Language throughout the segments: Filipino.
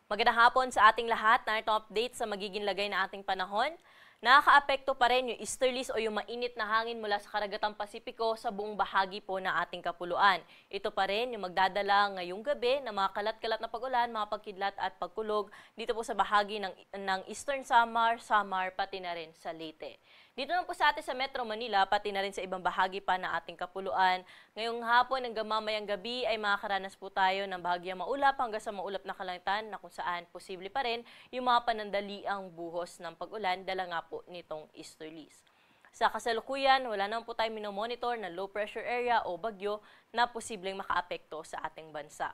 Magandang hapon sa ating lahat. Narito update sa magiging lagay na ating panahon. Nakakaapekto pa rin yung easterlies o yung mainit na hangin mula sa karagatang Pasipiko sa buong bahagi po ng ating kapuluan. Ito pa rin yung magdadala ngayong gabi ng mga kalat-kalat na pag-ulan, mga pagkidlat at pagkulog dito po sa bahagi ng Eastern Samar, pati na rin sa Leyte. Dito naman po sa atin sa Metro Manila, pati na rin sa ibang bahagi pa ng ating kapuluan. Ngayong hapon hanggang mamayang gabi ay makakaranas po tayo ng bahagyang maulap hanggang sa maulap na kalangitan na kung saan posible pa rin yung mga panandaliang buhos ng pag-ulan dala nga po nitong easterlies. Sa kasalukuyan, wala naman po tayo minomonitor na low pressure area o bagyo na posibleng makaapekto sa ating bansa.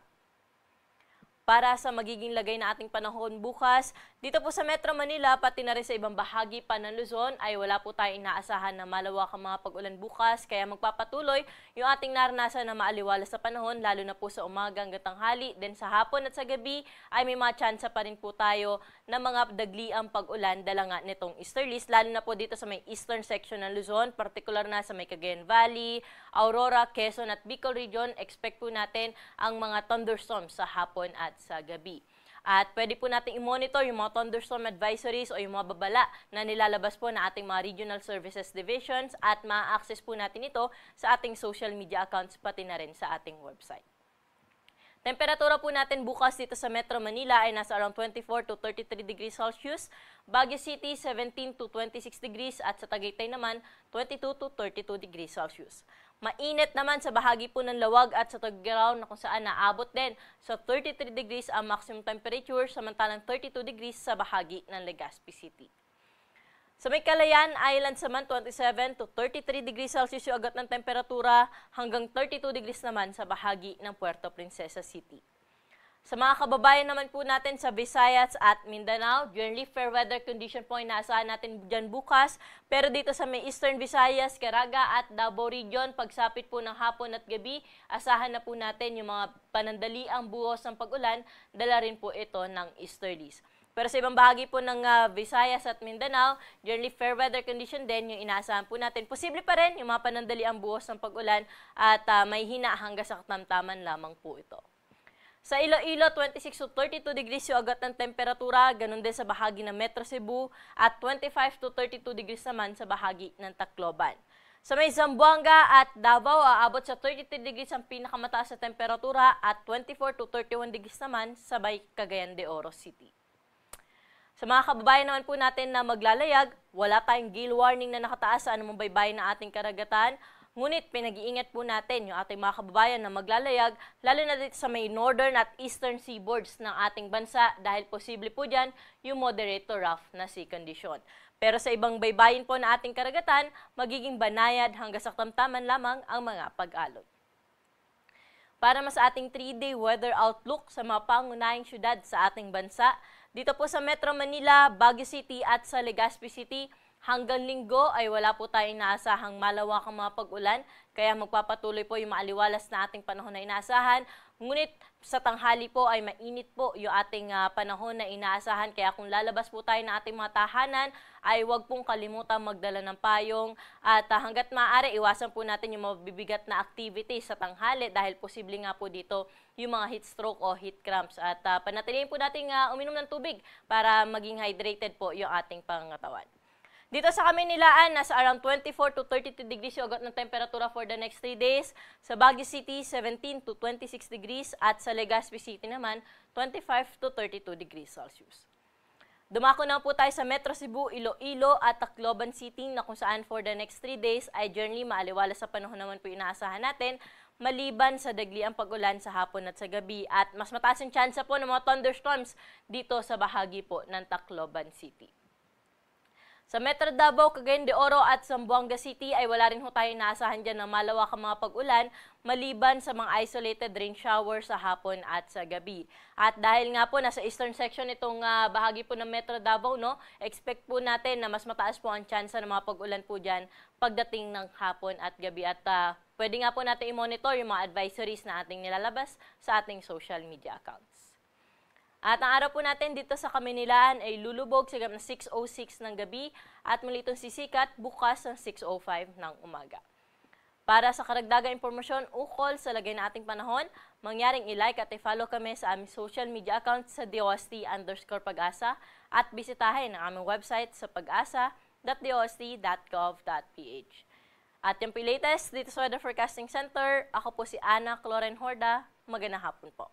Para sa magiging lagay na ating panahon bukas, dito po sa Metro Manila, pati na rin sa ibang bahagi pa ng Luzon, ay wala po tayong inaasahan na malawakang mga pag-ulan bukas, kaya magpapatuloy yung ating naranasan na maaliwalas sa panahon, lalo na po sa umaga hanggang tanghali. Then sa hapon at sa gabi, ay may mga tsansa pa rin po tayo na mga dagliang pag-ulan dala nga nitong easterlies, lalo na po dito sa may eastern section ng Luzon, particular na sa may Cagayan Valley, Aurora, Quezon at Bicol region. Expect po natin ang mga thunderstorms sa hapon at sa gabi. At pwede po natin i-monitor yung mga thunderstorm advisories o yung mga babala na nilalabas po na ating mga regional services divisions at ma-access po natin ito sa ating social media accounts pati na rin sa ating website. Temperatura po natin bukas dito sa Metro Manila ay nasa around 24 to 33 degrees Celsius, Baguio City 17 to 26 degrees at sa Tagaytay naman 22 to 32 degrees Celsius. Mainit naman sa bahagi po ng Lawag at sa Tugigaraw na kung saan naabot din sa 33 degrees ang maximum temperature samantalang 32 degrees sa bahagi ng Legazpi City. Sa may Calayan Islands naman 27 to 33 degrees Celsius yung agad ng temperatura hanggang 32 degrees naman sa bahagi ng Puerto Princesa City. Sa mga kababayan naman po natin sa Visayas at Mindanao, generally fair weather condition po ay naasahan natin dyan bukas. Pero dito sa may Eastern Visayas, Caraga at Davao Region, pagsapit po ng hapon at gabi, asahan na po natin yung mga panandaliang buhos ng pag-ulan, dala rin po ito ng easterlies. Pero sa ibang bahagi po ng Visayas at Mindanao, generally fair weather condition din yung inaasahan po natin. Posible pa rin yung mga panandaliang buhos ng pag-ulan at may hina hanggang sa katamtaman lamang po ito. Sa Iloilo, 26 to 32 degrees yung agad ng temperatura, ganun din sa bahagi ng Metro Cebu at 25 to 32 degrees naman sa bahagi ng Tacloban. Sa may Zamboanga at Davao, aabot sa 33 degrees ang pinakamataas na temperatura at 24 to 31 degrees naman sa may Cagayan de Oro City. Sa mga kababayan naman po natin na maglalayag, wala tayong gale warning na nakataas sa anumang baybayin ng ating karagatan. Ngunit pinag-iingat po natin yung ating mga kababayan na maglalayag, lalo na dito sa may northern at eastern seaboards ng ating bansa dahil posible po dyan yung moderate to rough na sea condition. Pero sa ibang baybayin po na ating karagatan, magiging banayad hanggang sa katamtaman lamang ang mga pag-alon. Para mas ating 3-day weather outlook sa mga pangunahing syudad sa ating bansa, dito po sa Metro Manila, Baguio City at sa Legazpi City, hanggang linggo ay wala po tayong inaasahang malawakang mga pag-ulan, kaya magpapatuloy po yung maaliwalas na ating panahon na inaasahan. Ngunit sa tanghali po ay mainit po yung ating panahon na inaasahan, kaya kung lalabas po tayo ng ating mga tahanan, ay huwag pong kalimutan magdala ng payong at hanggat maaari iwasan po natin yung mabibigat na activities sa tanghali dahil posible nga po dito yung mga heat stroke o heat cramps at panatilihin po natin uminom ng tubig para maging hydrated po yung ating pangangatawan. Dito sa Kamaynilaan, nasa around 24 to 32 degrees yung agad ng temperatura for the next 3 days. Sa Baguio City, 17 to 26 degrees at sa Legazpi City naman, 25 to 32 degrees Celsius. Dumako na po tayo sa Metro Cebu, Iloilo at Tacloban City na kung saan for the next 3 days ay generally maaliwalas sa panahon naman po inaasahan natin maliban sa dagliang pag-ulan sa hapon at sa gabi at mas mataas yung tsansa po ng mga thunderstorms dito sa bahagi po ng Tacloban City. Sa Metro Davao, Cagayan de Oro at Zamboanga City ay wala rin ho tayo inaasahan dyan ng malawakang mga pag-ulan maliban sa mga isolated rain shower sa hapon at sa gabi. At dahil nga po nasa eastern section itong bahagi po ng Metro Davao, no, expect po natin na mas mataas po ang tsansa ng mga pag-ulan po dyan pagdating ng hapon at gabi. At pwede nga po natin i-monitor yung mga advisories na ating nilalabas sa ating social media accounts. At ang araw po natin dito sa Kamaynilaan ay lulubog sa 6:06 ng gabi at muli itong sisikat bukas ng 6:05 ng umaga. Para sa karagdagang impormasyon ukol sa lagay na ating panahon, mangyaring i-like at i-follow kami sa aming social media account sa DOST_Pag-asa at bisitahin ang aming website sa pag-asa.dost.gov.ph. At yung latest dito sa Weather Forecasting Center, ako po si Ana Cloren Horda. Magandang hapon po.